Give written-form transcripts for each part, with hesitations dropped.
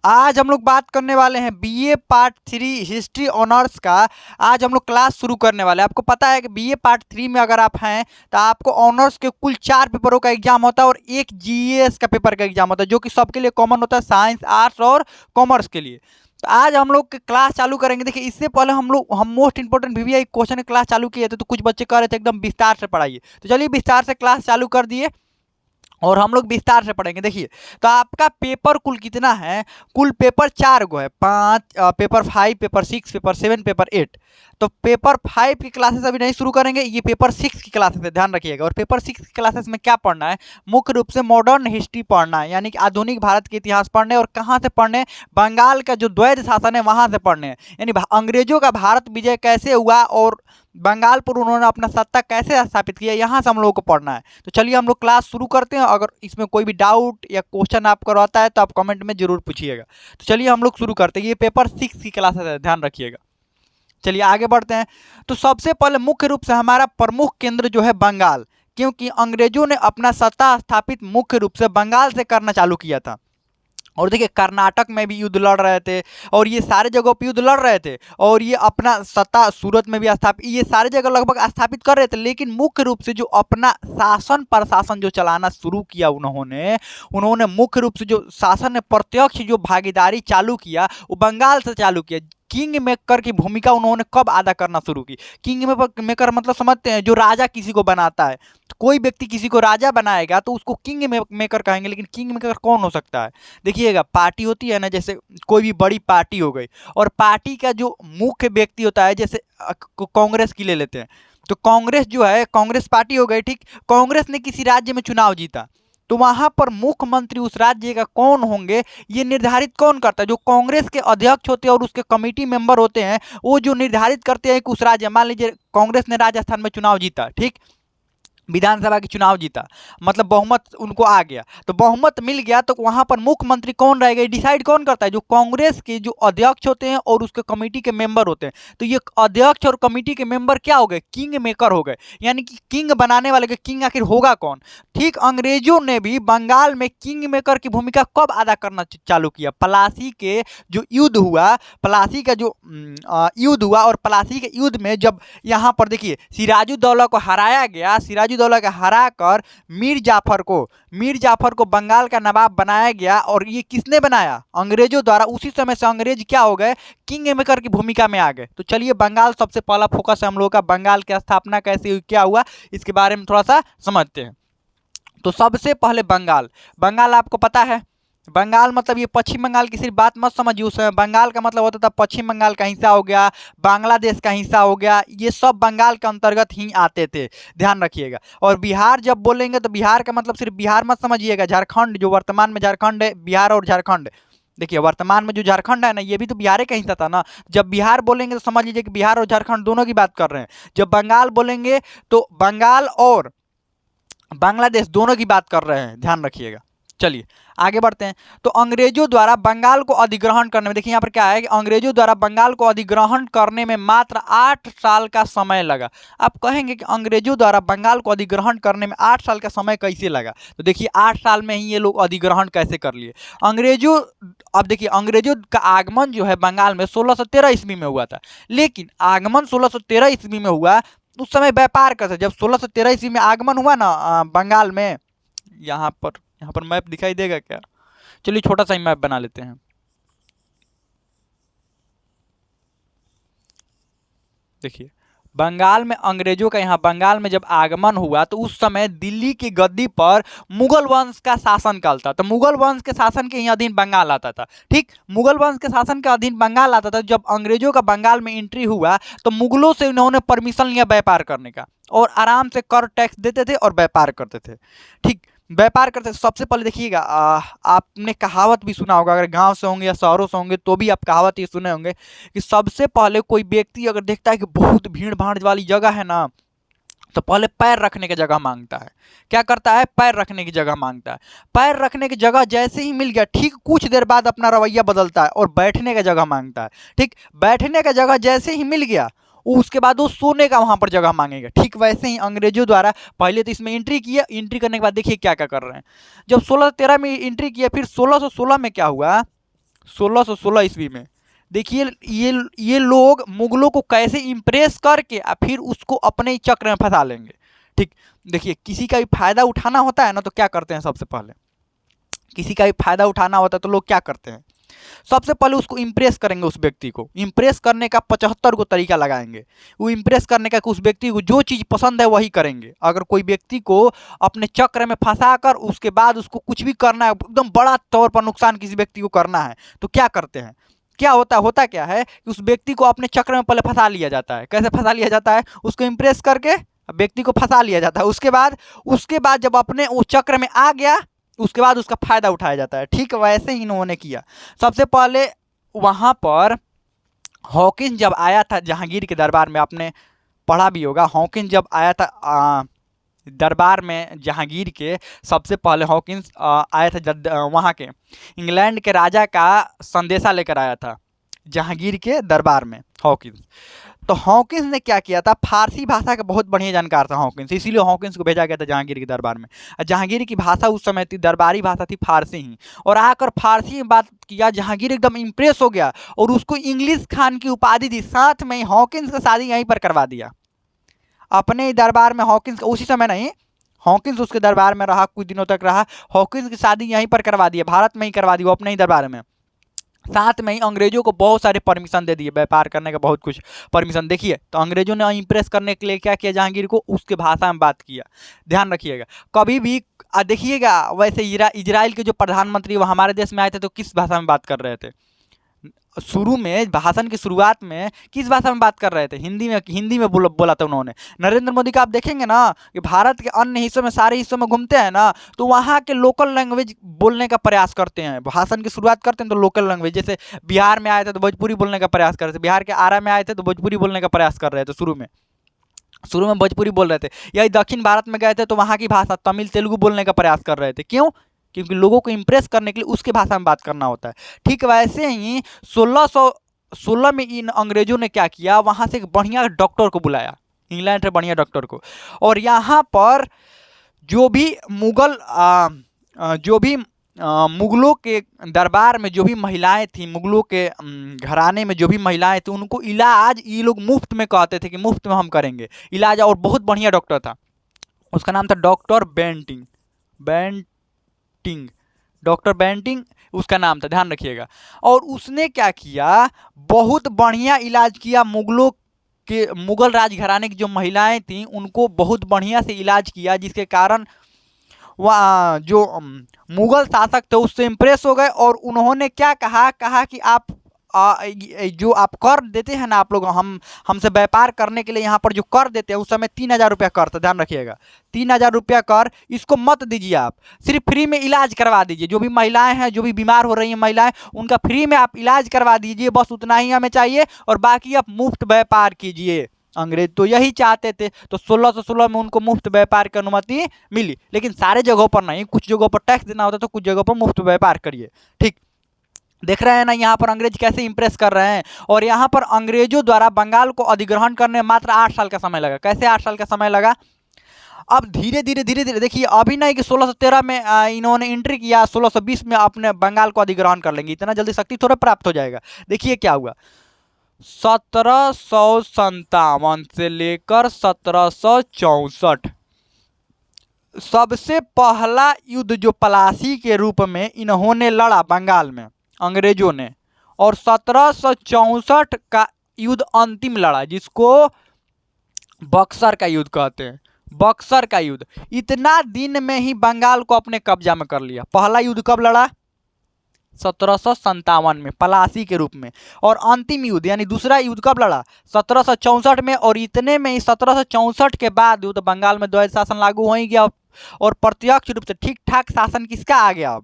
आज हम लोग बात करने वाले हैं बीए पार्ट 3 हिस्ट्री ऑनर्स का। आज हम लोग क्लास शुरू करने वाले हैं। आपको पता है कि बीए पार्ट 3 में अगर आप हैं तो आपको ऑनर्स के कुल 4 पेपरों का एग्जाम होता है और एक जीएस का पेपर का एग्जाम होता है, जो कि सबके लिए कॉमन होता है, साइंस, आर्ट्स और कॉमर्स के लिए। तो आज हम लोग क्लास चालू करेंगे। देखिए, इससे पहले हम मोस्ट इंपोर्टेंट वीवीआई क्वेश्चन की क्लास चालू किए थे, तो कुछ बच्चे कह रहे थे एकदम विस्तार से पढ़ाइए, तो चलिए विस्तार से क्लास चालू कर दिए और हम लोग विस्तार से पढ़ेंगे। देखिए, तो आपका पेपर कुल कितना है? कुल पेपर 4 गो है, 5 पेपर 5, पेपर 6, पेपर 7, पेपर 8। तो पेपर 5 की क्लासेस अभी नहीं शुरू करेंगे, ये पेपर 6 की क्लासेस है, ध्यान रखिएगा। और पेपर 6 की क्लासेस में क्या पढ़ना है? मुख्य रूप से मॉडर्न हिस्ट्री पढ़ना है, यानी कि आधुनिक भारत के इतिहास पढ़ने। और कहाँ से पढ़ने? बंगाल का जो द्वैध शासन है वहाँ से पढ़ने हैं, यानी अंग्रेजों का भारत विजय कैसे हुआ और बंगाल पर उन्होंने अपना सत्ता कैसे स्थापित किया, यहाँ से हम लोगों को पढ़ना है। तो चलिए हम लोग क्लास शुरू करते हैं। अगर इसमें कोई भी डाउट या क्वेश्चन आपको रहता है तो आप कमेंट में जरूर पूछिएगा। तो चलिए हम लोग शुरू करते हैं। ये पेपर 6 की क्लासेस है, ध्यान रखिएगा। चलिए आगे बढ़ते हैं। तो सबसे पहले मुख्य रूप से हमारा प्रमुख केंद्र जो है बंगाल, क्योंकि अंग्रेजों ने अपना सत्ता स्थापित मुख्य रूप से बंगाल से करना चालू किया था। और देखिए, कर्नाटक में भी युद्ध लड़ रहे थे और ये सारे जगहों पे युद्ध लड़ रहे थे, और ये अपना सत्ता सूरत में भी स्थापित, ये सारे जगह लगभग स्थापित कर रहे थे। लेकिन मुख्य रूप से जो अपना शासन प्रशासन जो चलाना शुरू किया उन्होंने मुख्य रूप से जो शासन ने प्रत्यक्ष जो भागीदारी चालू किया वो बंगाल से चालू किया। किंग मेकर की भूमिका उन्होंने कब अदा करना शुरू की? किंग मेकर मतलब समझते हैं, जो राजा किसी को बनाता है। तो कोई व्यक्ति किसी को राजा बनाएगा तो उसको किंग मेकर कहेंगे। लेकिन किंग मेकर कौन हो सकता है? देखिएगा, पार्टी होती है ना, जैसे कोई भी बड़ी पार्टी हो गई, और पार्टी का जो मुख्य व्यक्ति होता है, जैसे कांग्रेस की ले लेते हैं। तो कांग्रेस जो है, कांग्रेस पार्टी हो गई, ठीक। कांग्रेस ने किसी राज्य में चुनाव जीता, तो वहां पर मुख्यमंत्री उस राज्य का कौन होंगे ये निर्धारित कौन करता है? जो कांग्रेस के अध्यक्ष होते हैं और उसके कमेटी मेंबर होते हैं, वो जो निर्धारित करते हैं कि उस राज्य, मान लीजिए कांग्रेस ने राजस्थान में चुनाव जीता, ठीक, विधानसभा के चुनाव जीता, मतलब बहुमत उनको आ गया, तो बहुमत मिल गया, तो वहां पर मुख्यमंत्री कौन रहेगा डिसाइड कौन करता है? जो कांग्रेस के जो अध्यक्ष होते हैं और उसके कमेटी के मेंबर होते हैं। तो ये अध्यक्ष और कमेटी के मेंबर क्या हो गए? किंग मेकर हो गए, यानी कि किंग बनाने वाले के किंग आखिर होगा कौन? ठीक, अंग्रेजों ने भी बंगाल में किंग मेकर की भूमिका कब अदा करना चालू किया? प्लासी के जो युद्ध हुआ, प्लासी का जो युद्ध हुआ, और प्लासी के युद्ध में जब यहाँ पर देखिए सिराजुद्दौला को हराया गया, सिराजुद्दौला को हराकर मीर जाफर को बंगाल का नवाब बनाया गया। और ये किसने बनाया? अंग्रेजों द्वारा। उसी समय से अंग्रेज क्या हो गए? किंग मेकर की भूमिका में आ गए। तो चलिए, बंगाल सबसे पहला फोकस है हम लोग का। बंगाल की स्थापना कैसे हुई, क्या हुआ, इसके बारे में थोड़ा सा समझते हैं। तो सबसे पहले बंगाल आपको पता है, बंगाल मतलब ये पश्चिम बंगाल की सिर्फ बात मत समझिए। उस समय बंगाल का मतलब होता था पश्चिम बंगाल का हिस्सा हो गया, बांग्लादेश का हिस्सा हो गया, ये सब बंगाल के अंतर्गत ही आते थे, ध्यान रखिएगा। और बिहार जब बोलेंगे तो बिहार का मतलब सिर्फ बिहार मत समझिएगा, झारखंड, जो वर्तमान में झारखंड है, बिहार और झारखंड। देखिए, वर्तमान में जो झारखंड है ना, ये भी तो बिहार का हिस्सा था ना। जब बिहार बोलेंगे तो समझ लीजिए कि बिहार और झारखंड दोनों की बात कर रहे हैं। जब बंगाल बोलेंगे तो बंगाल और बांग्लादेश दोनों की बात कर रहे हैं, ध्यान रखिएगा। चलिए आगे बढ़ते हैं। तो अंग्रेजों द्वारा बंगाल को अधिग्रहण करने में, देखिए यहाँ पर क्या है कि अंग्रेजों द्वारा बंगाल को अधिग्रहण करने में मात्र 8 साल का समय लगा। आप कहेंगे कि अंग्रेजों द्वारा बंगाल को अधिग्रहण करने में 8 साल का समय कैसे लगा? तो देखिए, 8 साल में ही ये लोग अधिग्रहण कैसे कर लिए अंग्रेजों। अब देखिए, अंग्रेजों का आगमन जो है बंगाल में 1613 ईस्वी में हुआ था। लेकिन आगमन 1613 ईस्वी में हुआ, उस समय व्यापार करते, जब 1613 ईस्वी में आगमन हुआ ना बंगाल में, यहाँ पर मैप दिखाई देगा क्या? चलिए छोटा सा ही मैप बना लेते हैं। देखिए, बंगाल में अंग्रेजों का यहाँ बंगाल में जब आगमन हुआ तो उस समय दिल्ली की गद्दी पर मुगल वंश का शासन काल था। तो मुगल वंश के शासन के ही अधीन बंगाल आता था, ठीक, मुगल वंश के शासन के अधीन बंगाल आता था। जब अंग्रेजों का बंगाल में एंट्री हुआ तो मुगलों से उन्होंने परमिशन लिया व्यापार करने का, और आराम से कर टैक्स देते थे और व्यापार करते थे, ठीक, व्यापार करते। सबसे पहले देखिएगा, आपने कहावत भी सुना होगा, अगर गांव से होंगे या शहरों से होंगे तो भी आप कहावत ये सुने होंगे कि सबसे पहले कोई व्यक्ति अगर देखता है कि बहुत भीड़ भाड़ वाली जगह है ना, तो पहले पैर रखने की जगह मांगता है। क्या करता है? पैर रखने की जगह मांगता है। पैर रखने की जगह जैसे ही मिल गया, ठीक कुछ देर बाद अपना रवैया बदलता है और बैठने की जगह मांगता है, ठीक, बैठने का जगह जैसे ही मिल गया उसके बाद वो सोने का वहां पर जगह मांगेगा। ठीक वैसे ही अंग्रेजों द्वारा पहले तो इसमें एंट्री किया, एंट्री करने के बाद देखिए क्या क्या कर रहे हैं। जब 1613 में एंट्री किया, फिर 1616 में क्या हुआ, 1616 ईस्वी में। देखिए ये लोग मुगलों को कैसे इम्प्रेस करके फिर उसको अपने ही चक्र में फंसा लेंगे। ठीक, देखिए किसी का भी फायदा उठाना होता है ना तो क्या करते हैं, सबसे पहले किसी का भी फायदा उठाना होता है तो लोग क्या करते हैं, सबसे पहले उसको इम्प्रेस करेंगे। उस व्यक्ति को इम्प्रेस करने का 75 को तरीका लगाएंगे। वो इम्प्रेस करने का उस व्यक्ति को जो चीज़ पसंद है वही करेंगे। अगर कोई व्यक्ति को अपने चक्र में फंसा कर उसके बाद उसको कुछ भी करना है, एकदम बड़ा तौर पर नुकसान किसी व्यक्ति को करना है, तो क्या करते हैं, क्या होता क्या है कि उस व्यक्ति को अपने चक्र में पहले फंसा लिया जाता है। कैसे फंसा लिया जाता है, उसको इम्प्रेस करके व्यक्ति को फंसा लिया जाता है। उसके बाद जब अपने उस चक्र में आ गया उसके बाद उसका फायदा उठाया जाता है। ठीक वैसे ही इन्होंने किया। सबसे पहले वहाँ पर हॉकिंस जब आया था जहांगीर के दरबार में, आपने पढ़ा भी होगा, हॉकिंस जब आया था दरबार में जहांगीर के, सबसे पहले हॉकिंस आया था वहाँ के इंग्लैंड के राजा का संदेशा लेकर आया था जहांगीर के दरबार में हॉकिंस। तो हॉकिंस ने क्या किया था, फारसी भाषा का बहुत बढ़िया जानकार था हॉकिंस, इसीलिए हॉकिंस को भेजा गया था जहांगीर के दरबार में। जहांगीर की भाषा उस समय थी, दरबारी भाषा थी फारसी ही, और आकर फारसी में बात किया। जहांगीर एकदम इम्प्रेस हो गया और उसको इंग्लिश खान की उपाधि दी। साथ में हॉकिंस का शादी यहीं पर करवा दिया अपने ही दरबार में। हॉकिंस उसी समय नहीं, हॉकिंस उसके दरबार में रहा, कुछ दिनों तक रहा। हॉकिंस की शादी यहीं पर करवा दी, भारत में ही करवा दी, वो अपने ही दरबार में। साथ में ही अंग्रेजों को बहुत सारे परमिशन दे दिए, व्यापार करने का बहुत कुछ परमिशन। देखिए तो अंग्रेजों ने इंप्रेस करने के लिए क्या किया, जहांगीर को उसके भाषा में बात किया। ध्यान रखिएगा कभी भी देखिएगा, वैसे इजराइल के जो प्रधानमंत्री वो हमारे देश में आए थे तो किस भाषा में बात कर रहे थे, शुरू में भाषण की शुरुआत में किस भाषा में बात कर रहे थे, हिंदी में बोला था उन्होंने। नरेंद्र मोदी का आप देखेंगे ना कि भारत के अन्य हिस्सों में, सारे हिस्सों में घूमते हैं ना तो वहाँ के लोकल लैंग्वेज बोलने का प्रयास करते हैं। भाषण की शुरुआत करते हैं तो लोकल लैंग्वेज, जैसे बिहार में आए थे तो भोजपुरी बोलने का प्रयास कर रहे थे, बिहार के आरा में आए थे तो भोजपुरी बोलने का प्रयास कर रहे थे। शुरू में भोजपुरी बोल रहे थे। यही दक्षिण भारत में गए थे तो वहाँ की भाषा तमिल तेलुगु बोलने का प्रयास कर रहे थे। क्यों, क्योंकि लोगों को इम्प्रेस करने के लिए उसके भाषा में बात करना होता है। ठीक वैसे ही 1616 में इन अंग्रेजों ने क्या किया, वहाँ से एक बढ़िया डॉक्टर को बुलाया, इंग्लैंड से बढ़िया डॉक्टर को, और यहाँ पर जो भी मुगलों के दरबार में जो भी महिलाएं थी, मुगलों के घराने में जो भी महिलाएं थी, उनको इलाज ये लोग मुफ्त में कहते थे कि मुफ्त में हम करेंगे इलाज। और बहुत बढ़िया डॉक्टर था, उसका नाम था डॉक्टर डॉक्टर बेंटिंग उसका नाम था, ध्यान रखिएगा। और उसने क्या किया, बहुत बढ़िया इलाज किया। मुगल राजघराने की जो महिलाएं थीं उनको बहुत बढ़िया से इलाज किया, जिसके कारण वह जो मुगल शासक थे उससे इम्प्रेस हो गए। और उन्होंने क्या कहा कि आप जो आप कर देते हैं ना, आप लोग हमसे व्यापार करने के लिए यहाँ पर जो कर देते हैं, उस समय 3000 रुपया कर था, ध्यान रखिएगा 3000 रुपया कर, इसको मत दीजिए, आप सिर्फ फ्री में इलाज करवा दीजिए। जो भी महिलाएं हैं, जो भी बीमार हो रही हैं महिलाएं, उनका फ्री में आप इलाज करवा दीजिए, बस उतना ही हमें चाहिए, और बाकी आप मुफ्त व्यापार कीजिए। अंग्रेज तो यही चाहते थे, तो 1616 में उनको मुफ्त व्यापार की अनुमति मिली। लेकिन सारे जगहों पर नहीं, कुछ जगहों पर टैक्स देना होता, तो कुछ जगहों पर मुफ्त व्यापार करिए। ठीक, देख रहे हैं ना यहाँ पर अंग्रेज कैसे इंप्रेस कर रहे हैं। और यहाँ पर अंग्रेजों द्वारा बंगाल को अधिग्रहण करने मात्र 8 साल का समय लगा। कैसे 8 साल का समय लगा, अब धीरे धीरे देखिए, अभी नहीं कि 1613 में इन्होंने एंट्री किया, 1620 में अपने बंगाल को अधिग्रहण कर लेंगे, इतना जल्दी शक्ति थोड़ा प्राप्त हो जाएगा। देखिए क्या हुआ, 1757 से लेकर 1764 सबसे पहला युद्ध जो पलासी के रूप में इन्होंने लड़ा बंगाल में अंग्रेजों ने, और 1764 का युद्ध अंतिम लड़ा, जिसको बक्सर का युद्ध कहते हैं। बक्सर का युद्ध इतना दिन में ही बंगाल को अपने कब्जा में कर लिया। पहला युद्ध कब लड़ा, 1757 में पलासी के रूप में, और अंतिम युद्ध यानी दूसरा युद्ध कब लड़ा, 1764 में। और इतने में ही 1764 के बाद युद्ध बंगाल में द्वैध शासन लागू हो ही गया, और प्रत्यक्ष रूप से ठीक ठाक शासन किसका आ गया,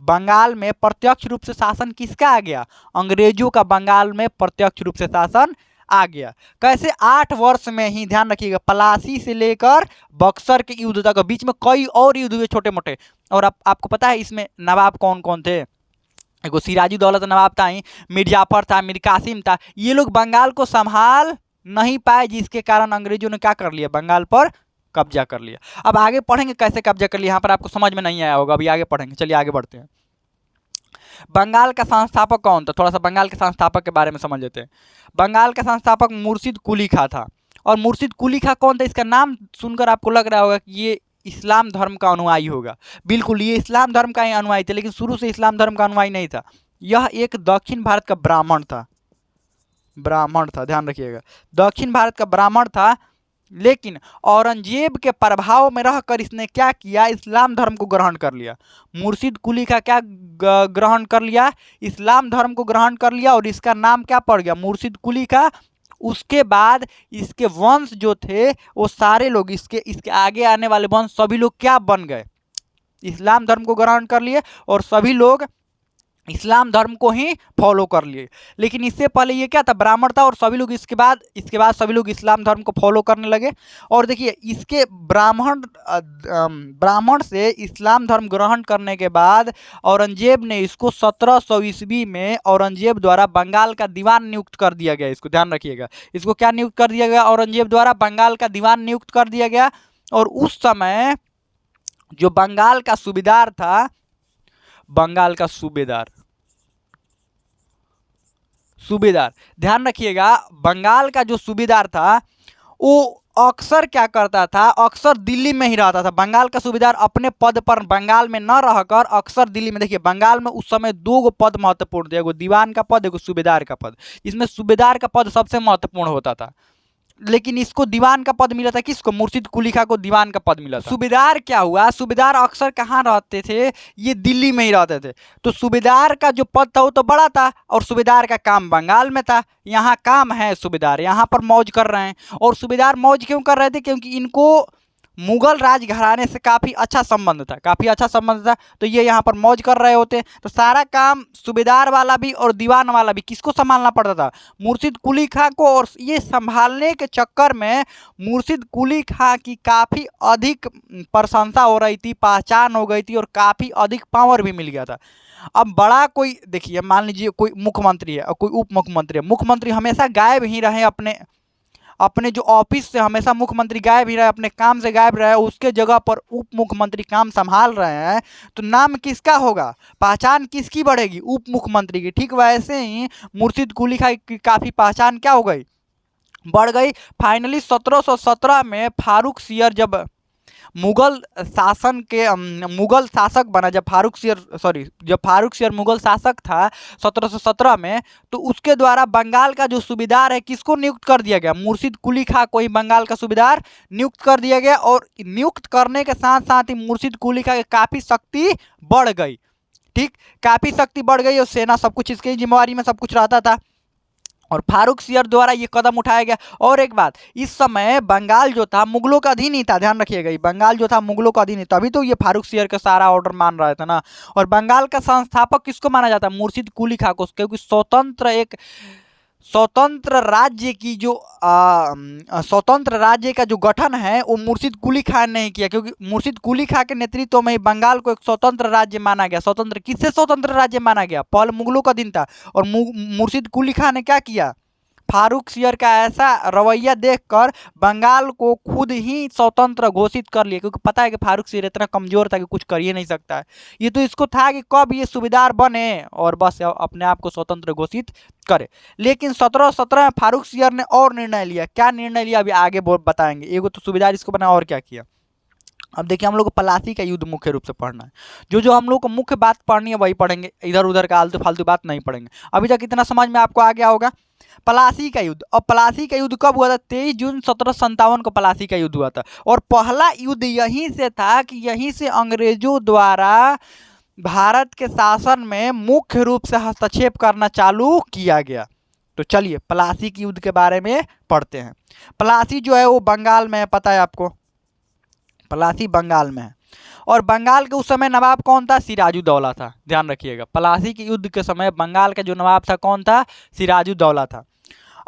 बंगाल में प्रत्यक्ष रूप से शासन किसका आ गया, अंग्रेजों का बंगाल में प्रत्यक्ष रूप से शासन आ गया। कैसे, 8 वर्ष में ही, ध्यान रखिएगा, पलासी से लेकर बक्सर के युद्ध तक, बीच में कई और युद्ध हुए छोटे मोटे। और आपको पता है इसमें नवाब कौन कौन थे, एगो सिराजी दौलत नवाब था, मीर जाफर था, मीर कासिम था। ये लोग बंगाल को संभाल नहीं पाए, जिसके कारण अंग्रेजों ने क्या कर लिया, बंगाल पर कब्जा कर लिया। अब आगे पढ़ेंगे कैसे कब्जा कर लिया, यहाँ पर आपको समझ में नहीं आया होगा, अभी आगे पढ़ेंगे। चलिए आगे बढ़ते हैं। बंगाल का संस्थापक कौन था, थोड़ा सा बंगाल के संस्थापक के बारे में समझ लेते हैं। बंगाल का संस्थापक मुर्शिद कुली खां था। और मुर्शिद कुली खां कौन था, इसका नाम सुनकर आपको लग रहा होगा कि ये इस्लाम धर्म का अनुयायी होगा। बिल्कुल, ये इस्लाम धर्म का ही अनुयायी थे, लेकिन शुरू से इस्लाम धर्म का अनुयायी नहीं था। यह एक दक्षिण भारत का ब्राह्मण था, ध्यान रखिएगा, दक्षिण भारत का ब्राह्मण था। लेकिन औरंगजेब के प्रभाव में रहकर इसने क्या किया, इस्लाम धर्म को ग्रहण कर लिया। मुर्शिद कुली का क्या ग्रहण कर लिया, इस्लाम धर्म को ग्रहण कर लिया, और इसका नाम क्या पड़ गया, मुर्शिद कुली का। उसके बाद इसके वंश जो थे वो सारे लोग, इसके आगे आने वाले वंश सभी लोग क्या बन गए, इस्लाम धर्म को ग्रहण कर लिए, और सभी लोग इस्लाम धर्म को ही फॉलो कर लिए। लेकिन इससे पहले ये क्या था, ब्राह्मण था, और सभी लोग इसके बाद सभी लोग इस्लाम धर्म को फॉलो करने लगे। और देखिए, इसके ब्राह्मण से इस्लाम धर्म ग्रहण करने के बाद औरंगजेब ने इसको 1700 ईस्वी में औरंगजेब द्वारा बंगाल का दीवान नियुक्त कर दिया गया। इसको ध्यान रखिएगा, इसको क्या नियुक्त कर दिया गया, औरंगजेब द्वारा बंगाल का दीवान नियुक्त कर दिया गया। और उस समय जो बंगाल का सूबेदार था, बंगाल का सूबेदार, ध्यान रखिएगा, बंगाल का जो सूबेदार था वो अक्सर क्या करता था, अक्सर दिल्ली में ही रहता था। बंगाल का सूबेदार अपने पद पर बंगाल में न रहकर अक्सर दिल्ली में, देखिए बंगाल में उस समय दो गो पद महत्वपूर्ण थे, एगो दीवान का पद, एगो सूबेदार का पद। इसमें सूबेदार का पद सबसे महत्वपूर्ण होता था, लेकिन इसको दीवान का पद मिला था, किसको, मुर्शिद कुली खां को दीवान का पद मिला था। सूबेदार क्या हुआ, सूबेदार अक्सर कहाँ रहते थे, ये दिल्ली में ही रहते थे। तो सूबेदार का जो पद था वो तो बड़ा था, और सूबेदार का काम बंगाल में था। यहाँ काम है, सूबेदार यहाँ पर मौज कर रहे हैं। और सूबेदार मौज क्यों कर रहे थे, क्योंकि इनको मुगल राजघराने से काफ़ी अच्छा संबंध था, तो ये यहाँ पर मौज कर रहे होते। तो सारा काम सूबेदार वाला भी और दीवान वाला भी किसको संभालना पड़ता था, मुर्शिद कुली खां को। और ये संभालने के चक्कर में मुर्शिद कुली खां की काफ़ी अधिक प्रशंसा हो रही थी, पहचान हो गई थी, और काफ़ी अधिक पावर भी मिल गया था। अब बड़ा कोई, देखिए मान लीजिए कोई मुख्यमंत्री है और कोई उप मुख्यमंत्री है, मुख्यमंत्री हमेशा गायब ही रहे, अपने जो ऑफिस से हमेशा मुख्यमंत्री गायब ही रहे, अपने काम से गायब रहे, उसके जगह पर उप मुख्यमंत्री काम संभाल रहे हैं, तो नाम किसका होगा, पहचान किसकी बढ़ेगी, उप मुख्यमंत्री की। ठीक वैसे ही मुर्शिद कुली खां की काफ़ी पहचान क्या हो गई, बढ़ गई। फाइनली 1717 में फारूक सियर जब मुगल शासक बना, जब फारूक सियर मुगल शासक था 1717 में, तो उसके द्वारा बंगाल का जो सूबेदार है किसको नियुक्त कर दिया गया, मुर्शिद कुली खां को ही बंगाल का सूबेदार नियुक्त कर दिया गया। और नियुक्त करने के साथ साथ ही मुर्शिद कुली खां की काफ़ी शक्ति बढ़ गई। ठीक, काफ़ी शक्ति बढ़ गई, और सेना सब कुछ इसकी जिम्मेवारी में सब कुछ रहता था, और फारूक सियर द्वारा ये कदम उठाया गया। और एक बात, इस समय बंगाल जो था मुगलों का अधीन ही था, ध्यान रखिएगा, ये बंगाल जो था मुगलों का अधीन ही, तभी तो ये फारूक सियर का सारा ऑर्डर मान रहा था ना। और बंगाल का संस्थापक किसको माना जाता है, मुर्शिद कुली खां को, क्योंकि स्वतंत्र राज्य की जो स्वतंत्र राज्य का जो गठन है वो मुर्शिद कुली खां ने किया, क्योंकि मुर्शिद कुली खां के नेतृत्व में ही बंगाल को एक स्वतंत्र राज्य माना गया। स्वतंत्र किससे स्वतंत्र राज्य माना गया, पहले मुगलों का दिन था, और मुर्शिद कुली खां ने क्या किया, फारूक सियर का ऐसा रवैया देखकर बंगाल को खुद ही स्वतंत्र घोषित कर लिया, क्योंकि पता है कि फारूक सियर इतना कमजोर था कि कुछ कर ही नहीं सकता है। ये तो इसको था कि कब ये सूबेदार बने और बस अपने आप को स्वतंत्र घोषित करे। लेकिन 1717 में फारूक सियर ने और निर्णय लिया, क्या निर्णय लिया अभी आगे बताएंगे। एगो तो सूबेदार इसको बना, और क्या किया। अब देखिए, हम लोग को प्लासी का युद्ध मुख्य रूप से पढ़ना है, जो हम लोग को मुख्य बात पढ़नी है वही पढ़ेंगे, इधर उधर का आलतू फालतू बात नहीं पढ़ेंगे। अभी तक इतना समझ में आपको आ गया होगा। प्लासी का युद्ध, और प्लासी का युद्ध कब हुआ था, 23 जून 1757 को प्लासी का युद्ध हुआ था। और पहला युद्ध यहीं से था कि यहीं से अंग्रेजों द्वारा भारत के शासन में मुख्य रूप से हस्तक्षेप करना चालू किया गया। तो चलिए प्लासी के युद्ध के बारे में पढ़ते हैं। प्लासी जो है वो बंगाल में है, पता है आपको, प्लासी बंगाल में है। और बंगाल के उस समय नवाब कौन था, सिराजुद्दौला था। ध्यान रखिएगा, प्लासी के युद्ध के समय बंगाल का जो नवाब था कौन था, सिराजुद्दौला था।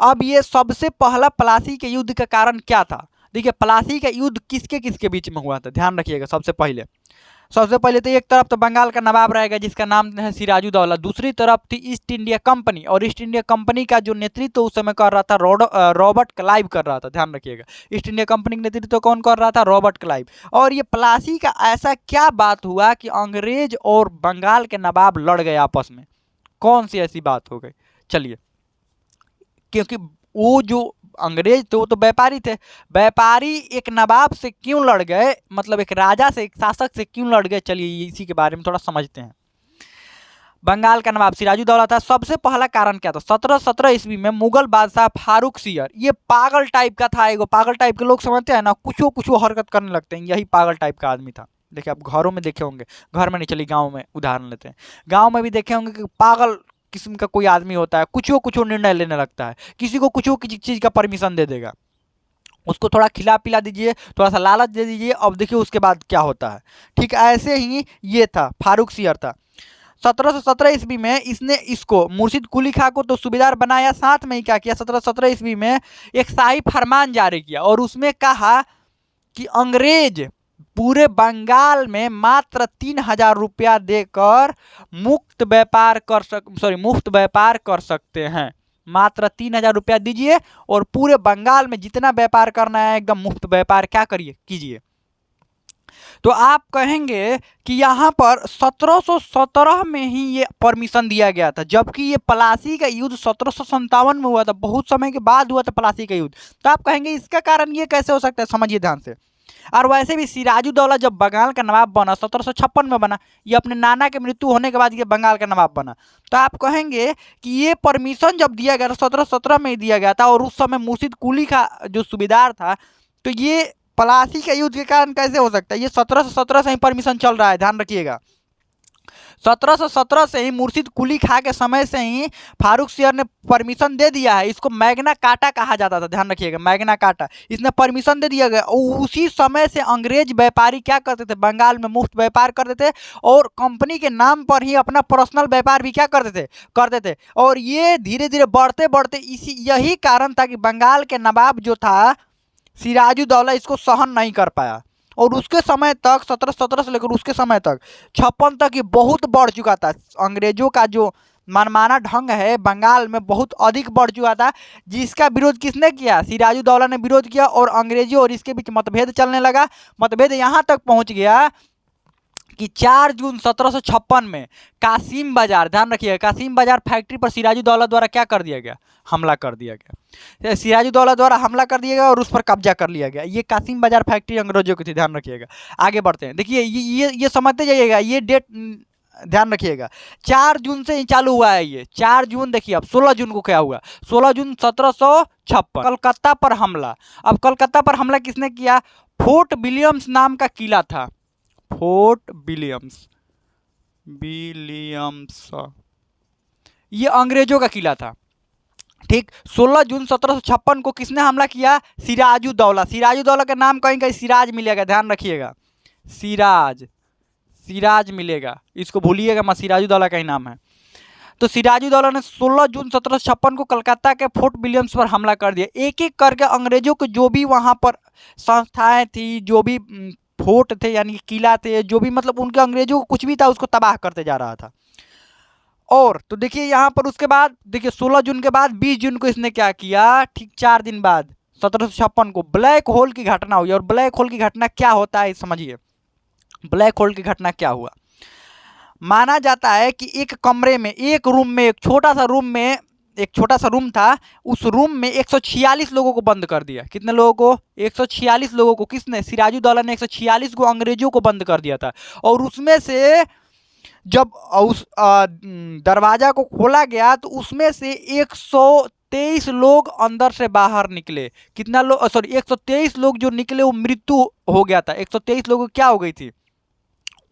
अब ये सबसे पहला प्लासी के युद्ध का कारण क्या था, देखिए प्लासी का युद्ध किसके किसके बीच में हुआ था, ध्यान रखिएगा। सबसे पहले सबसे पहले तो एक तरफ तो बंगाल का नवाब रहेगा जिसका नाम है सिराजुद्दौला, दूसरी तरफ थी ईस्ट इंडिया कंपनी, और ईस्ट इंडिया कंपनी का जो नेतृत्व उस समय कर रहा था रॉबर्ट क्लाइव कर रहा था, ध्यान रखिएगा। ईस्ट इंडिया कंपनी का नेतृत्व कौन कर रहा था? Robert Clive. और ये प्लासी का ऐसा क्या बात हुआ कि अंग्रेज और बंगाल के नवाब लड़ गए आपस में? कौन सी ऐसी बात हो गई? चलिए, क्योंकि वो जो अंग्रेज थे वो तो व्यापारी थे, व्यापारी एक नवाब से क्यों लड़ गए, मतलब एक राजा से, एक शासक से क्यों लड़ गए, चलिए इसी के बारे में थोड़ा समझते हैं। बंगाल का नवाब सिराजुद्दौला था। सबसे पहला कारण क्या था? 1717 ईस्वी में मुगल बादशाह फारूक सियर, ये पागल टाइप का था, एगो पागल टाइप के लोग समझते हैं ना, कुछ हरकत करने लगते हैं, यही पागल टाइप का आदमी था। देखिए आप घरों में देखे होंगे, घर में नहीं, चलिए गाँव में उदाहरण लेते हैं, गाँव में भी देखे होंगे कि पागल किस्म का कोई आदमी होता है, कुछ निर्णय लेने लगता है, किसी को कुछ किसी चीज़ का परमिशन दे देगा, उसको थोड़ा खिला पिला दीजिए, थोड़ा सा लालच दे दीजिए, अब देखिए उसके बाद क्या होता है। ठीक ऐसे ही ये था, फारूक सियर था। 1717 ईस्वी में इसने इसको मुर्शिद कुली खां को तो सूबेदार बनाया, साथ में ही क्या किया, 1717 ईस्वी में एक शाही फरमान जारी किया और उसमें कहा कि अंग्रेज पूरे बंगाल में मात्र 3000 रुपया देकर मुफ्त व्यापार कर सकते हैं। मात्र 3000 रुपया दीजिए और पूरे बंगाल में जितना व्यापार करना है एकदम मुफ्त व्यापार क्या करिए, कीजिए। तो आप कहेंगे कि यहाँ पर 1717 में ही ये परमिशन दिया गया था, जबकि ये प्लासी का युद्ध 1757 में हुआ था, बहुत समय के बाद हुआ था प्लासी का युद्ध। तो आप कहेंगे इसका कारण ये कैसे हो सकता है, समझिए ध्यान से। और वैसे भी सिराजुद्दौला जब बंगाल का नवाब बना 1756 में बना, ये अपने नाना के मृत्यु होने के बाद ये बंगाल का नवाब बना। तो आप कहेंगे कि ये परमिशन जब दिया गया था 1717 में ही दिया गया था, और उस समय मुर्शिद कुली का जो सूबेदार था, तो ये प्लासी के युद्ध के कारण कैसे हो सकता है? ये 1717 से ही परमिशन चल रहा है, ध्यान रखिएगा। 1717 से ही मुर्शिद कुली खां के समय से ही फारूक सियर ने परमिशन दे दिया है। इसको मैग्ना कार्टा कहा जाता था, ध्यान रखिएगा, मैग्ना कार्टा। इसने परमिशन दे दिया गया। और उसी समय से अंग्रेज व्यापारी क्या करते थे, बंगाल में मुफ्त व्यापार करते थे और कंपनी के नाम पर ही अपना पर्सनल व्यापार भी क्या करते थे। और ये धीरे धीरे बढ़ते बढ़ते यही कारण था कि बंगाल के नवाब जो था सिराजुद्दौला इसको सहन नहीं कर पाया, और उसके समय तक 1717 से लेकर उसके समय तक 56 तक ये बहुत बढ़ चुका था। अंग्रेजों का जो मनमाना ढंग है बंगाल में बहुत अधिक बढ़ चुका था, जिसका विरोध किसने किया? सिराजुद्दौला ने विरोध किया, और अंग्रेजों और इसके बीच मतभेद चलने लगा। मतभेद यहाँ तक पहुँच गया कि 4 जून 1756 में कासिम बाजार, ध्यान रखिएगा, कासिम बाजार फैक्ट्री पर सिराजुद्दौला द्वारा क्या कर दिया गया? हमला कर दिया गया। सिराजुद्दौला द्वारा हमला कर दिया गया और उस पर कब्जा कर लिया गया। ये कासिम बाजार फैक्ट्री अंग्रेजों की थी, ध्यान रखिएगा। आगे बढ़ते हैं, देखिए ये समझते जाइएगा, ये डेट ध्यान रखिएगा। 4 जून से ही चालू हुआ है ये। 4 जून देखिए, अब 16 जून को क्या हुआ? 16 जून 1756 कलकत्ता पर हमला। अब कलकत्ता पर हमला किसने किया? फोर्ट विलियम्स नाम का किला था, फोर्ट विलियम्स, ये अंग्रेजों का किला था। ठीक, 16 जून 1756 को किसने हमला किया? सिराजुद्दौला। सिराजुद्दौला का नाम कहीं कहीं सिराज मिलेगा, ध्यान रखिएगा, सिराज मिलेगा, इसको भूलिएगा मत, सिराजुद्दौला का ही नाम है। तो सिराजुद्दौला ने 16 जून 1756 को कलकत्ता के फोर्ट विलियम्स पर हमला कर दिया। एक एक करके अंग्रेजों को जो भी वहाँ पर संस्थाएं थी, जो भी फोर्ट थे यानी किला थे, जो भी मतलब उनके अंग्रेजों को कुछ भी था उसको तबाह करते जा रहा था। और तो देखिए यहाँ पर उसके बाद देखिए 16 जून के बाद 20 जून को इसने क्या किया? ठीक 4 दिन बाद 1756 को ब्लैक होल की घटना हुई। और ब्लैक होल की घटना क्या होता है समझिए। ब्लैक होल की घटना क्या हुआ? माना जाता है कि एक कमरे में, एक रूम में, एक छोटा सा रूम था, उस रूम में 146 लोगों को बंद कर दिया। कितने लोगों को? 146 लोगों को। किसने? सिराजुद्दौला ने 146 को अंग्रेजों को बंद कर दिया था। और उसमें से जब उस दरवाजा को खोला गया तो उसमें से 123 लोग अंदर से बाहर निकले। कितना लोग? सॉरी, 123 लोग जो निकले वो मृत्यु हो गया था। 123 लोगों की क्या हो गई थी?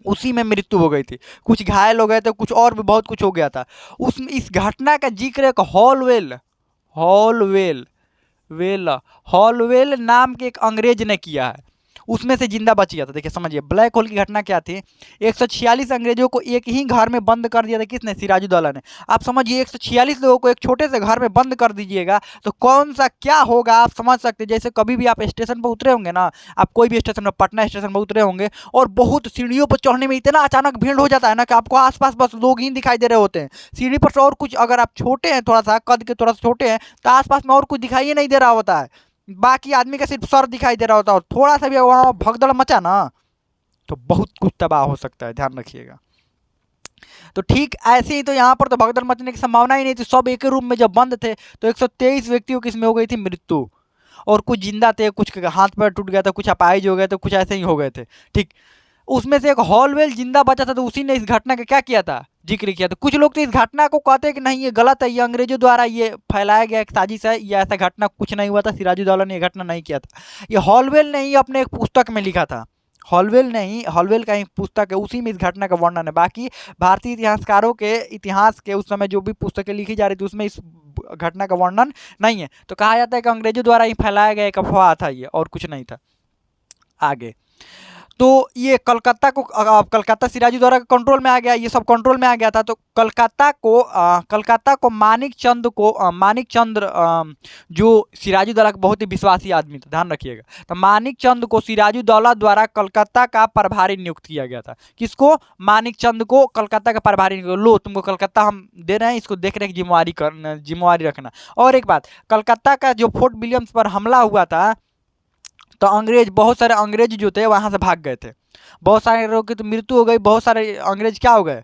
उसी में मृत्यु हो गई थी। कुछ घायल हो गए थे, कुछ और भी बहुत कुछ हो गया था। उसमें इस घटना का जिक्र एक हॉलवेल नाम के एक अंग्रेज ने किया है। उसमें से जिंदा बच गया था। देखिए समझिए ब्लैक होल की घटना क्या थी। 146 अंग्रेजों को एक ही घर में बंद कर दिया था, किसने? सिराजुद्दौला ने। आप समझिए 146 लोगों को एक छोटे से घर में बंद कर दीजिएगा तो कौन सा क्या होगा आप समझ सकते हैं। जैसे कभी भी आप स्टेशन पर उतरे होंगे ना, आप कोई भी स्टेशन पर, पटना स्टेशन पर उतरे होंगे और बहुत सीढ़ियों पर चढ़ने में इतना अचानक भीड़ हो जाता है ना कि आपको आसपास बस लोग ही दिखाई दे रहे होते हैं सीढ़ी पर से, और कुछ अगर आप छोटे हैं, थोड़ा सा कद के थोड़ा सा छोटे हैं तो आसपास में और कुछ दिखाई नहीं दे रहा होता है, बाकी आदमी का सिर्फ सर दिखाई दे रहा होता है। और थोड़ा सा भी वहाँ भगदड़ मचा ना तो बहुत कुछ तबाह हो सकता है, ध्यान रखिएगा। तो ठीक ऐसे ही तो यहाँ पर तो भगदड़ मचने की संभावना ही नहीं थी। सब एक ही रूम में जब बंद थे तो 123 व्यक्तियों की इसमें हो गई थी मृत्यु, और कुछ जिंदा थे, कुछ हाथ पैर टूट गया था, कुछ अपाहिज हो गए थे, कुछ ऐसे ही हो गए थे। ठीक, उसमें से एक हॉलवेल जिंदा बचा था तो उसी ने इस घटना का क्या किया था? जिक्र किया था। कुछ लोग तो इस घटना को कहते हैं कि नहीं ये गलत है, ये अंग्रेजों द्वारा ये फैलाया गया एक साजिश है, ये ऐसा घटना कुछ नहीं हुआ था, सिराजुद्दौला ने ये घटना नहीं किया था। ये हॉलवेल ने ही अपने एक पुस्तक में लिखा था। हॉलवेल ने ही, हॉलवेल का एक पुस्तक है, उसी में इस घटना का वर्णन है। बाकी भारतीय इतिहासकारों के इतिहास के उस समय जो भी पुस्तकें लिखी जा रही थी उसमें इस घटना का वर्णन नहीं है। तो कहा जाता है कि अंग्रेजों द्वारा ही फैलाया गया एक अफवाह था ये, और कुछ नहीं था। आगे तो ये कलकत्ता को कलकत्ता सिराजुद्दौला के कंट्रोल में आ गया, ये सब कंट्रोल में आ गया था। तो कलकत्ता को मानिक चंद्र जो सिराजुद्दौला का बहुत ही विश्वासी आदमी था, ध्यान रखिएगा। तो मानिक चंद को सिराजुद्दौला द्वारा कलकत्ता का प्रभारी नियुक्त किया गया था। किसको? मानिक चंद को कलकत्ता का प्रभारी। लो तुमको कलकत्ता हम दे रहे हैं, इसको देख रेख जिम्मेवारी रखना। और एक बात, कलकत्ता का जो फोर्ट विलियम्स पर हमला हुआ था तो बहुत सारे अंग्रेज जो थे वहाँ से भाग गए थे। बहुत सारे लोगों की तो मृत्यु हो गई, बहुत सारे अंग्रेज क्या हो गए,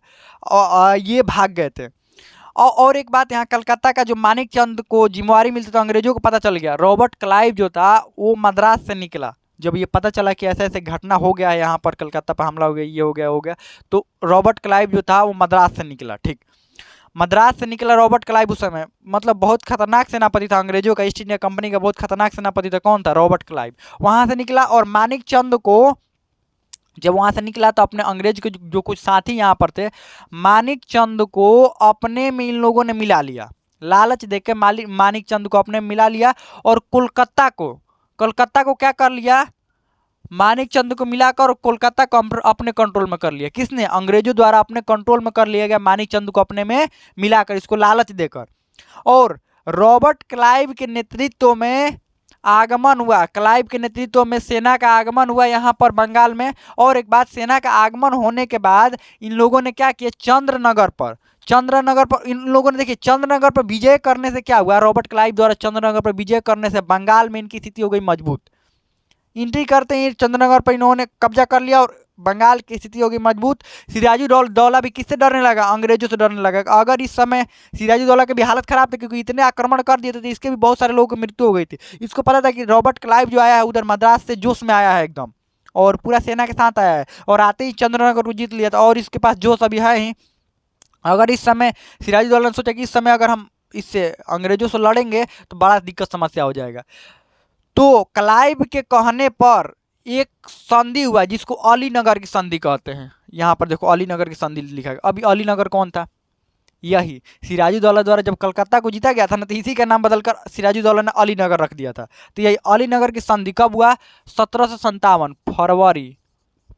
ये भाग गए थे। और एक बात, यहाँ कलकत्ता का जो मानिक चंद को जिम्मेवारी मिलती तो अंग्रेजों को पता चल गया। रॉबर्ट क्लाइव जो था वो मद्रास से निकला। जब ये पता चला कि ऐसे ऐसे घटना हो गया है, यहाँ पर कलकत्ता पर हमला हो गया, ये हो गया, तो रॉबर्ट क्लाइव जो था वो मद्रास से निकला। ठीक, मद्रास से निकला रॉबर्ट क्लाइव। उस समय मतलब बहुत खतरनाक सेनापति था अंग्रेजों का, ईस्ट इंडिया कंपनी का बहुत खतरनाक सेनापति था। कौन था? Robert Clive. वहां से निकला और मानिक चंद को जब वहां से निकला तो अपने अंग्रेज के जो कुछ साथी यहाँ पर थे, मानिक चंद को अपने में इन लोगों ने मिला लिया। लालच देके मानिक चंद को अपने मिला लिया और कोलकाता को क्या कर लिया? मानिक चंद को मिलाकर कोलकाता को अपने कंट्रोल में कर लिया। किसने? अंग्रेजों द्वारा अपने कंट्रोल में कर लिया गया मानिक चंद को अपने में मिलाकर, इसको लालच देकर। और रॉबर्ट क्लाइव के नेतृत्व में आगमन हुआ, क्लाइव के नेतृत्व में सेना का आगमन हुआ यहाँ पर बंगाल में। और एक बात, सेना का आगमन होने के बाद इन लोगों ने क्या किया? चंद्रनगर पर इन लोगों ने, देखिए चंद्रनगर पर विजय करने से क्या हुआ? रॉबर्ट क्लाइव द्वारा चंद्रनगर पर विजय करने से बंगाल में इनकी स्थिति हो गई मजबूत। एंट्री करते ही चंद्रनगर पर इन्होंने कब्जा कर लिया और बंगाल की स्थिति होगी मजबूत। सिराजुद्दौला भी किससे डरने लगा? अंग्रेजों से डरने लगा। अगर इस समय सिराजुद्दौला की भी हालत खराब थी क्योंकि इतने आक्रमण कर दिए थे, इसके भी बहुत सारे लोगों की मृत्यु हो गई थी। इसको पता था कि रॉबर्ट क्लाइव जो आया है उधर मद्रास से जोश में आया है एकदम, और पूरा सेना के साथ आया है, और आते ही चंद्रनगर को जीत लिया था। और इसके पास जोश अभी है ही। अगर इस समय सिराजुद्दौला ने सोचा कि इस समय अगर हम इससे अंग्रेजों से लड़ेंगे तो बड़ा दिक्कत समस्या हो जाएगा। तो क्लाइव के कहने पर एक संधि हुआ जिसको अलीनगर की संधि कहते हैं। यहाँ पर देखो अलीनगर की संधि लिखा है। अभी अलीनगर कौन था? यही सिराजुद्दौला द्वारा जब कलकत्ता को जीता गया था ना, तो इसी का नाम बदलकर सिराजुद्दौला ने अलीनगर रख दिया था। तो यही अलीनगर की संधि कब हुआ? 1757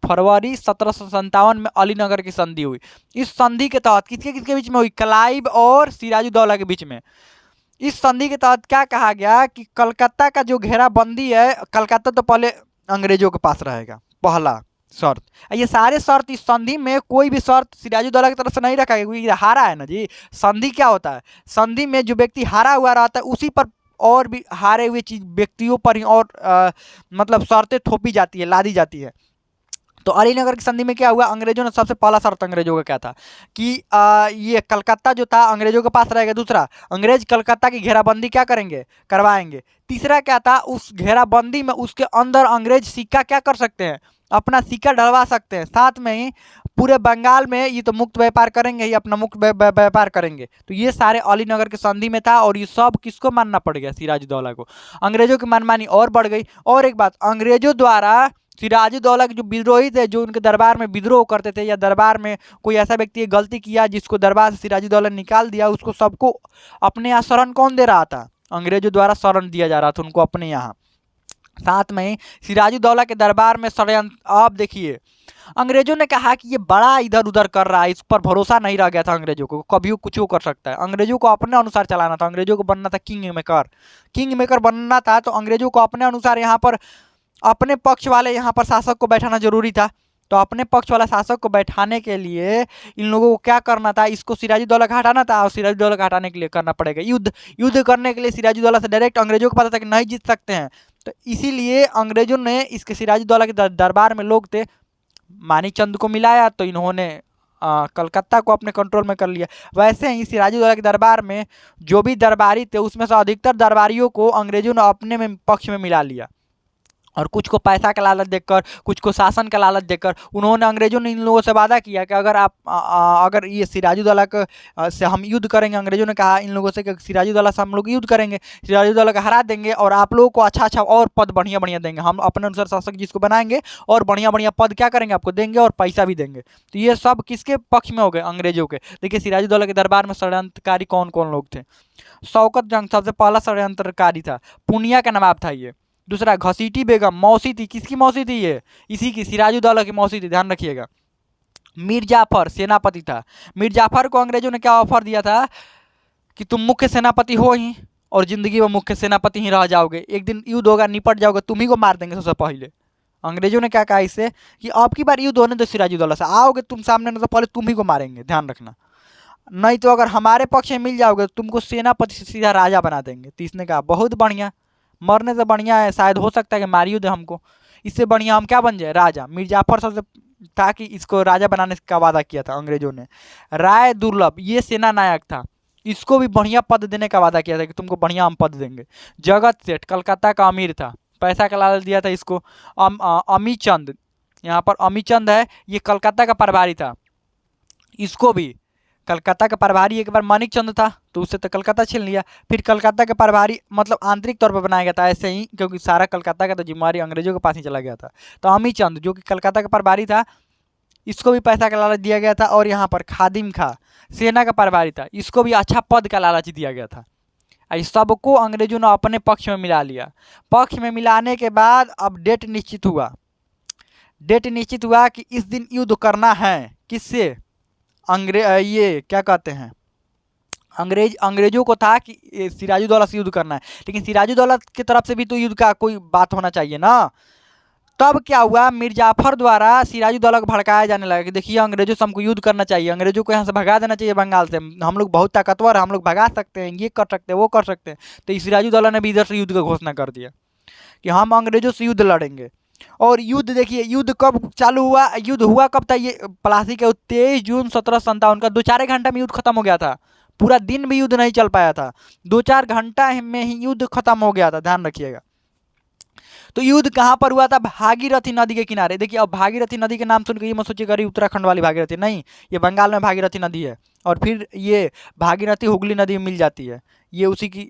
फरवरी 1757 में अलीनगर की संधि हुई। इस संधि के तहत किसके किसके बीच में हुई? क्लाइव और सिराजुद्दौला के बीच में। इस संधि के तहत क्या कहा गया कि कलकत्ता का जो घेराबंदी है, कलकत्ता तो पहले अंग्रेजों के पास रहेगा, पहला शर्त। ये सारे शर्त इस संधि में कोई भी शर्त सिराजुद्दौला की तरफ से नहीं रखा गया क्योंकि हारा है ना जी। संधि क्या होता है? संधि में जो व्यक्ति हारा हुआ रहता है उसी पर और भी हारे हुए व्यक्तियों पर ही और मतलब शर्तें थोपी जाती है, लादी जाती है। तो अलीनगर की संधि में क्या हुआ? अंग्रेजों ने सबसे पहला शर्त अंग्रेजों का क्या था कि ये कलकत्ता जो था अंग्रेजों के पास रहेगा। दूसरा, अंग्रेज कलकत्ता की घेराबंदी क्या करेंगे? करवाएंगे। तीसरा क्या था? उस घेराबंदी में उसके अंदर अंग्रेज सिक्का क्या कर सकते हैं? अपना सिक्का डलवा सकते हैं। साथ में ही पूरे बंगाल में ये तो मुक्त व्यापार करेंगे ही, अपना मुक्त व्यापार करेंगे। तो ये सारे अलीनगर की संधि में था और ये सब किसको मानना पड़ गया? सिराजुद्दौला को। अंग्रेजों की मनमानी और बढ़ गई। और एक बात, अंग्रेजों द्वारा सिराजुद्दौला के जो विद्रोही थे, जो उनके दरबार में विद्रोह करते थे, या दरबार में कोई ऐसा व्यक्ति गलती किया जिसको दरबार से सिराजुद्दौला ने निकाल दिया, उसको सबको अपने यहाँ शरण कौन दे रहा था? अंग्रेजों द्वारा शरण दिया जा रहा था उनको अपने यहाँ। साथ में ही सिराजुद्दौला के दरबार में षड्यंत्र। आप देखिए, अंग्रेजों ने कहा कि ये बड़ा इधर उधर कर रहा है, इस पर भरोसा नहीं रह गया था अंग्रेजों को, कभी कुछ कर सकता है। अंग्रेजों को अपने अनुसार चलाना था, अंग्रेजों को बनना था किंग मेकर बनना था। तो अंग्रेजों को अपने अनुसार यहाँ पर अपने पक्ष वाले यहाँ पर शासक को बैठाना जरूरी था। तो अपने पक्ष वाला शासक को बैठाने के लिए इन लोगों को क्या करना था, इसको सिराजुद्दौला का हटाना था। और सिराजुद्दौला का हटाने के लिए करना पड़ेगा युद्ध करने के लिए सिराजुद्दौला से डायरेक्ट अंग्रेजों को पता था कि नहीं जीत सकते हैं। तो इसीलिए अंग्रेजों ने इसके सिराजुद्दौला के दरबार में लोग थे, मानीचंद को मिलाया, तो इन्होंने कलकत्ता को अपने कंट्रोल में कर लिया। वैसे ही सिराजुद्दौला के दरबार में जो भी दरबारी थे उसमें से अधिकतर दरबारियों को अंग्रेजों ने अपने में पक्ष में मिला लिया, और कुछ को पैसा का लालच देकर, कुछ को शासन का लालच देकर उन्होंने अंग्रेजों ने इन लोगों से वादा किया कि अगर आप अगर ये सिराजुद्दौला से हम युद्ध करेंगे, अंग्रेजों ने कहा इन लोगों से कि सिराजुद्दौला से हम लोग युद्ध करेंगे, सिराजुद्दौला का हरा देंगे और आप लोगों को अच्छा अच्छा और पद बढ़िया बढ़िया देंगे, हम अपने अनुसार शासक जिसको बनाएंगे और बढ़िया बढ़िया पद क्या करेंगे आपको देंगे और पैसा भी देंगे। तो ये सब किसके पक्ष में हो गए, अंग्रेजों के। देखिए सिराजुद्दौला के दरबार में षड्यंत्रकारी कौन कौन लोग थे। शौकत जंग सबसे पहला षड्यंत्रकारी था, पूर्णिया का नवाब था ये। दूसरा घसीटी बेगम, मौसी थी, किसकी मौसी थी ये, इसी की सिराजुद्दौला की मौसी थी, ध्यान रखिएगा। मीर जाफर सेनापति था। मीर जाफर को अंग्रेजों ने क्या ऑफर दिया था कि तुम मुख्य सेनापति हो ही और जिंदगी में मुख्य सेनापति ही रह जाओगे, एक दिन युद्ध होगा निपट जाओगे, तुम ही को मार देंगे सबसे पहले। अंग्रेजों ने क्या कहा इससे कि अब की बार युद्ध होने दो सिराजुद्दौला से, आओगे तुम सामने तो पहले तुम ही को मारेंगे, ध्यान रखना, नहीं तो अगर हमारे पक्ष में मिल जाओगे तो तुमको सेनापति से सीधा राजा बना देंगे। तो इसने कहा बहुत बढ़िया, मरने से बढ़िया है, शायद हो सकता है कि मारियो दे हमको, इससे बढ़िया हम क्या बन जाए, राजा। मीर जाफर सबसे था कि इसको राजा बनाने का वादा किया था अंग्रेजों ने। राय दुर्लभ ये सेना नायक था, इसको भी बढ़िया पद देने का वादा किया था कि तुमको बढ़िया हम पद देंगे। जगत सेठ कलकत्ता का अमीर था, पैसा का लालच दिया था इसको। अमीचंद, यहाँ पर अमीचंद है, ये कलकत्ता का प्रभारी था, इसको भी कलकत्ता का प्रभारी एक बार मानिक चंद था तो उससे तो कलकत्ता छीन लिया। फिर कलकत्ता के प्रभारी मतलब आंतरिक तौर पर बनाया गया था ऐसे ही, क्योंकि सारा कलकत्ता का तो जिम्मेवारी अंग्रेजों के पास ही चला गया था। तो अमीचंद जो कि कलकत्ता का प्रभारी था, इसको भी पैसा का लालच दिया गया था। और यहाँ पर खादिम खां सेना का प्रभारी था, इसको भी अच्छा पद का लालच दिया गया था। इस सबको अंग्रेजों ने अपने पक्ष में मिला लिया। पक्ष में मिलाने के बाद अब डेट निश्चित हुआ कि इस दिन युद्ध करना है, किससे, ये क्या कहते हैं, अंग्रेजों को था कि सिराजुद्दौला से युद्ध करना है, लेकिन सिराजुद्दौला की तरफ से भी तो युद्ध का कोई बात होना चाहिए ना। तब क्या हुआ, मीर जाफर द्वारा सिराजुद्दौला को भड़काया जाने लगा कि देखिए अंग्रेजों से हमको युद्ध करना चाहिए, अंग्रेजों को यहाँ से भगा देना चाहिए बंगाल से, हम लोग बहुत ताकतवर, हम लोग भगा सकते हैं, ये कर सकते हैं, वो कर सकते हैं। तो सिराजुद्दौला ने भी इधर से युद्ध की घोषणा कर दिया कि हम अंग्रेजों से युद्ध लड़ेंगे। और युद्ध देखिए, युद्ध कब चालू हुआ, युद्ध हुआ कब था, ये प्लासी के 23 जून 1757 का 2-4 घंटा में युद्ध खत्म हो गया था। पूरा दिन भी युद्ध नहीं चल पाया था, 2-4 घंटा में ही युद्ध खत्म हो गया था, ध्यान रखिएगा। तो युद्ध कहाँ पर हुआ था, भागीरथी नदी के किनारे। देखिए अब भागीरथी नदी के नाम सुन के ये मत सोचिएगा उत्तराखंड वाली भागीरथी, नहीं, ये बंगाल में भागीरथी नदी है। और फिर ये भागीरथी हुगली नदी में मिल जाती है, ये उसी की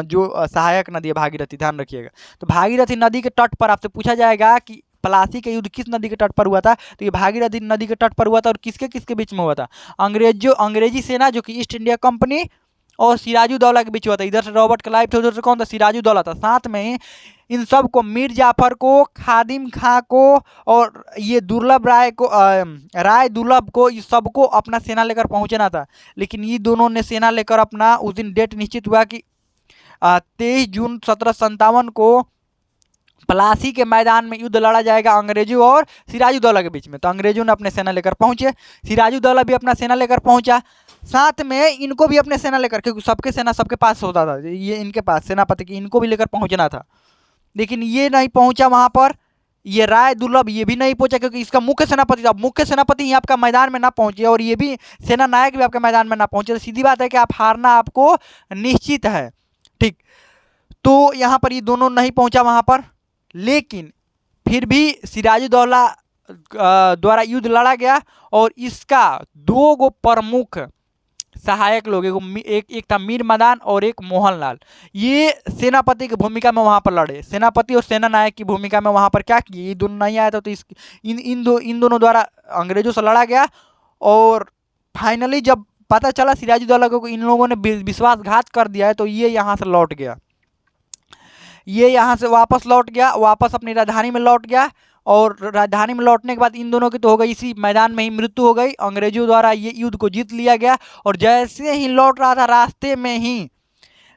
जो सहायक नदी है भागीरथी, ध्यान रखिएगा। तो भागीरथी नदी के तट पर आपसे पूछा जाएगा कि प्लासी का युद्ध किस नदी के तट पर हुआ था, तो ये भागीरथी नदी के तट पर हुआ था। और किसके किसके बीच में हुआ था, अंग्रेजी सेना जो कि ईस्ट इंडिया कंपनी और सिराजुद्दौला के बीच हुआ था। इधर से रॉबर्ट क्लाइव थे, उधर से कौन था, सिराजुद्दौला था। साथ में इन सब को, मीर जाफर को, खादिम खां को और ये दुर्लभ राय को, राय दुर्लभ को, इस सबको अपना सेना लेकर पहुंचना था। लेकिन ये दोनों ने सेना लेकर अपना, उस दिन डेट निश्चित हुआ कि 23 जून 1757 को प्लासी के मैदान में युद्ध लड़ा जाएगा अंग्रेजों और सिराजुद्दौला के बीच में। तो अंग्रेजों ने अपने सेना लेकर पहुंचे, सिराजुद्दौला भी अपना सेना लेकर पहुंचा, साथ में इनको भी अपने सेना लेकर, क्योंकि सबके सेना सबके पास होता था, ये इनके पास सेनापति की, इनको भी लेकर पहुंचना था। लेकिन ये नहीं पहुंचा वहां पर, ये राय दुर्लभ ये भी नहीं पहुंचा, क्योंकि इसका मुख्य सेनापति था। मुख्य सेनापति ही आपका मैदान में ना पहुंचे और ये भी सेना नायक भी आपके मैदान में ना पहुंचे, तो सीधी बात है कि आप हारना आपको निश्चित है, ठीक। तो यहाँ पर ये दोनों नहीं पहुंचा वहां पर, लेकिन फिर भी सिराजुद्दौला द्वारा युद्ध लड़ा गया। और इसका 2 प्रमुख सहायक लोग, एक था मीर मदान और एक मोहनलाल, ये सेनापति की भूमिका में वहां पर लड़े। सेनापति और सेना नायक की भूमिका में वहां पर क्या किए, ये दोनों नहीं आया था, तो इन दोनों द्वारा अंग्रेजों से लड़ा गया। और फाइनली जब पता चला सिराजुद्दौला को इन लोगों ने विश्वासघात कर दिया है, तो ये यहाँ से लौट गया। ये यहाँ से वापस लौट गया, वापस अपनी राजधानी में लौट गया, और राजधानी में लौटने के बाद इन दोनों की तो हो गई इसी मैदान में ही मृत्यु हो गई। अंग्रेजों द्वारा ये युद्ध को जीत लिया गया। और जैसे ही लौट रहा था, रास्ते में ही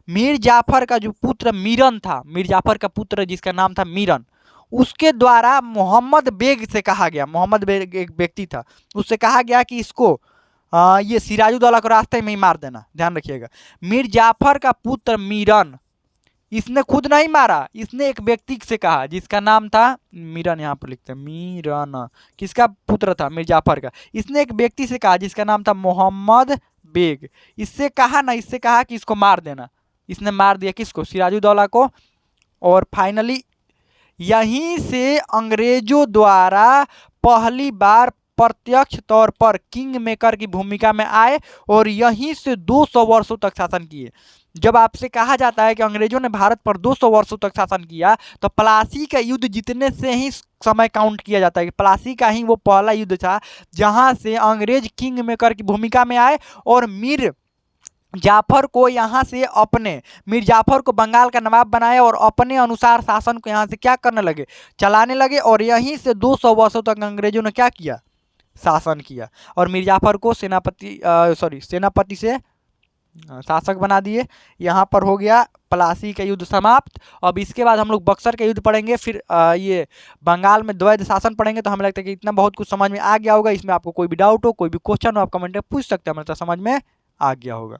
मीर जाफर का जो पुत्र मीरन था, मीर जाफर का पुत्र जिसका नाम था मीरन, उसके द्वारा मोहम्मद बेग से कहा गया, मोहम्मद बेग एक व्यक्ति था, उससे कहा गया कि इसको ये सिराजुद्दौला को रास्ते में ही मार देना। ध्यान रखिएगा, मीर जाफर का पुत्र मीरन, इसने खुद नहीं मारा, इसने एक व्यक्ति से कहा जिसका नाम था मीरन, यहाँ पर लिखते हैं मीरन, किसका पुत्र था? मीर जाफर का। इसने एक व्यक्ति से कहा जिसका नाम था मोहम्मद बेग, इससे कहा कि इसको मार देना। इसने मार दिया किसको? सिराजुद्दौला को। और फाइनली यहीं से अंग्रेजों द्वारा पहली बार प्रत्यक्ष तौर पर किंग मेकर की भूमिका में आए और यहीं से 200 वर्षों तक शासन किए। जब आपसे कहा जाता है कि अंग्रेजों ने भारत पर 200 वर्षों तक शासन किया, तो प्लासी का युद्ध जीतने से ही समय काउंट किया जाता है कि प्लासी का ही वो पहला युद्ध था जहां से अंग्रेज किंग मेकर की भूमिका में आए और मीर जाफर को यहाँ से मीर जाफर को बंगाल का नवाब बनाया और अपने अनुसार शासन को यहाँ से क्या करने लगे? चलाने लगे। और यहीं से 200 वर्षों तक अंग्रेजों ने क्या किया? शासन किया। और मीर जाफर को सेनापति से शासक बना दिए। यहाँ पर हो गया प्लासी का युद्ध समाप्त। अब इसके बाद हम लोग बक्सर का युद्ध पढ़ेंगे, फिर ये बंगाल में द्वैध शासन पढ़ेंगे। तो हमें लगता है कि इतना बहुत कुछ समझ में आ गया होगा। इसमें आपको कोई भी डाउट हो, कोई भी क्वेश्चन हो, आप कमेंट में पूछ सकते हैं, हमें समझ में आ गया होगा।